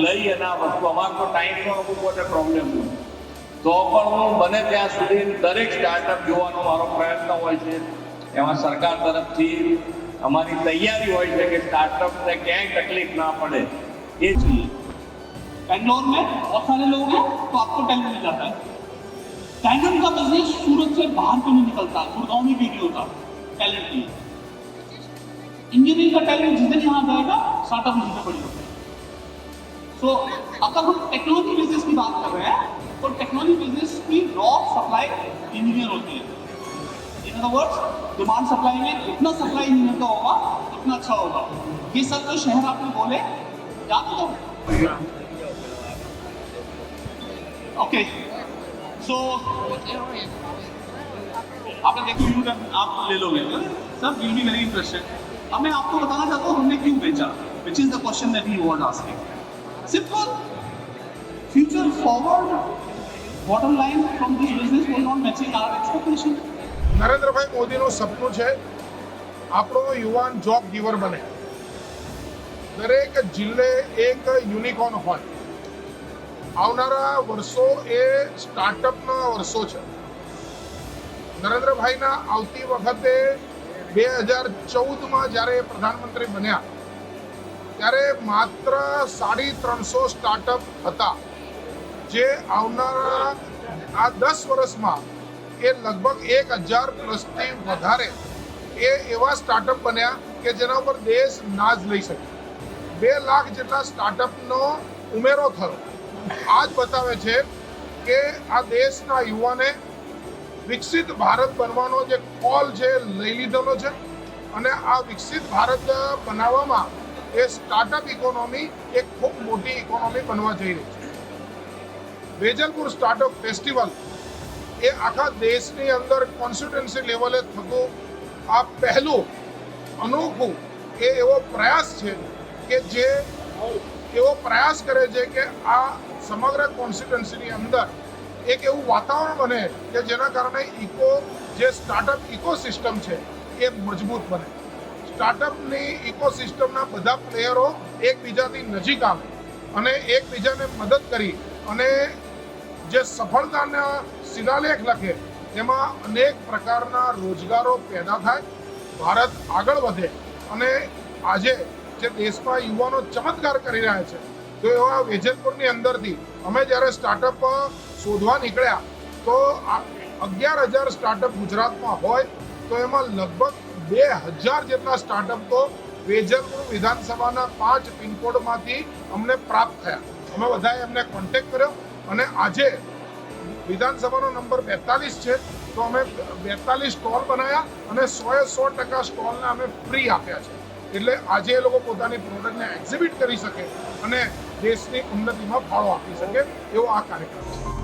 લઈ અને આ વસ્તુ અમારો તો ટાઈમનો અમુક વખતે પ્રોબ્લેમ હોય તો પણ હું બને ત્યાં સુધી દરેક સ્ટાર્ટઅપ જોવાનો મારો પ્રયત્ન હોય છે. એમાં સરકાર તરફથી અમારી તૈયારી હોય છે કે સ્ટાर्टअप ને ક્યાંય તકલીફ ના પડે એ चाहिए. बैंगलोर में बहुत सारे लोग हैं तो आपको टैलेंट मिल जाता है. टैलेंट का बिजनेस सूरत से बाहर क्यों नहीं निकलता, गुड़गांव में भी नहीं होता टैलेंट की. इंजीनियरिंग का टैलेंट जिधर यहाँ जाएगा स्टार्टअप नहीं पड़ी होता है. सो अगर हम टेक्नोलॉजी बिजनेस की बात कर रहे हैं तो टेक्नोलॉजी बिजनेस की रॉ सप्लाई इंजीनियर होती है. In other words demand supply में जितना सप्लाई इंजीनियर का होगा उतना अच्छा होगा. ये सब जो शहर आपने बोले याद हो. ओके सो आपने देखो यू आप ले लोगे sir, will be very interested. अब मैं आपको बताना चाहता हूँ हमने क्यों बेचा, which is the question that he was asking. Simple, future forward bottom line from this business was not matching our expectation. નરેન્દ્રભાઈ મોદીનું સપનું છે આપણો યુવાન જોબ ગીવર બને, દરેક જિલ્લે એક યુનિકોર્ન હોય. આવનારા વર્ષો એ સ્ટાર્ટઅપના વર્ષો છે. નરેન્દ્રભાઈના આવતી વખતે 2014માં જ્યારે પ્રધાનમંત્રી બન્યા ત્યારે માત્ર 350 સ્ટાર્ટઅપ હતા, જે આવનારા આ 10 વર્ષમાં એ લગભગ 1000 પ્લસથી વધારે એ એવા સ્ટાર્ટઅપ બન્યા કે જેના ઉપર દેશ નાજ લઈ શકે. 2 લાખ જેટલા સ્ટાર્ટઅપનો ઉમેરો થયો. આ જ બતાવે છે કે આ દેશના યુવાને વિકસિત ભારત બનવાનો જે કોલ છે લઈ લીધેલો છે અને આ વિકસિત ભારત બનાવવામાં એ સ્ટાર્ટઅપ ઇકોનોમી એક ખૂબ મોટી ઇકોનોમી બનવા જઈ રહી છે. વેજલપુર સ્ટાર્ટઅપ ફેસ્ટિવલ એ આખા દેશની અંદર કોન્સ્ટિટ્યુન્સી લેવલે થતું આ પહેલું અનોખું એ એવો પ્રયાસ છે કે જે એવો પ્રયાસ કરે છે કે આ સમગ્ર કોન્સ્ટિટ્યુન્સીની અંદર એક એવું વાતાવરણ બને કે જેના કારણે જે સ્ટાર્ટઅપ ઇકોસિસ્ટમ છે એ મજબૂત બને. સ્ટાર્ટઅપની ઇકોસિસ્ટમના બધા પ્લેયરો એકબીજાથી નજીક આવે અને એકબીજાને મદદ કરી અને જે સફળતાના શિલાલેખ લખે તેમાં અનેક પ્રકારના રોજગારો પેદા થાય, ભારત આગળ વધે. અને આજે જે દેશમાં યુવાનો ચમત્કાર કરી રહ્યા છે તો એવા વેજલપુરની અંદરથી અમે જ્યારે સ્ટાર્ટઅપ શોધવા નીકળ્યા તો 11,000 સ્ટાર્ટઅપ ગુજરાતમાં હોય તો એમાં લગભગ 2,000 જેટલા સ્ટાર્ટઅપ તો વેજલપુર વિધાનસભાના 5 પિનકોડમાંથી અમને પ્રાપ્ત થયા. અમે બધાએ એમને કોન્ટેક્ટ કર્યો અને આજે વિધાનસભાનો નંબર 42 છે તો અમે 42 સ્ટોલ બનાવ્યા અને 100% સ્ટોલને અમે ફ્રી આપ્યા છે. એટલે આજે એ લોકો પોતાની પ્રોડક્ટને એક્ઝિબિટ કરી શકે અને દેશની ઉન્નતિમાં ફાળો આપી શકે એવો આ કાર્યક્રમ છે.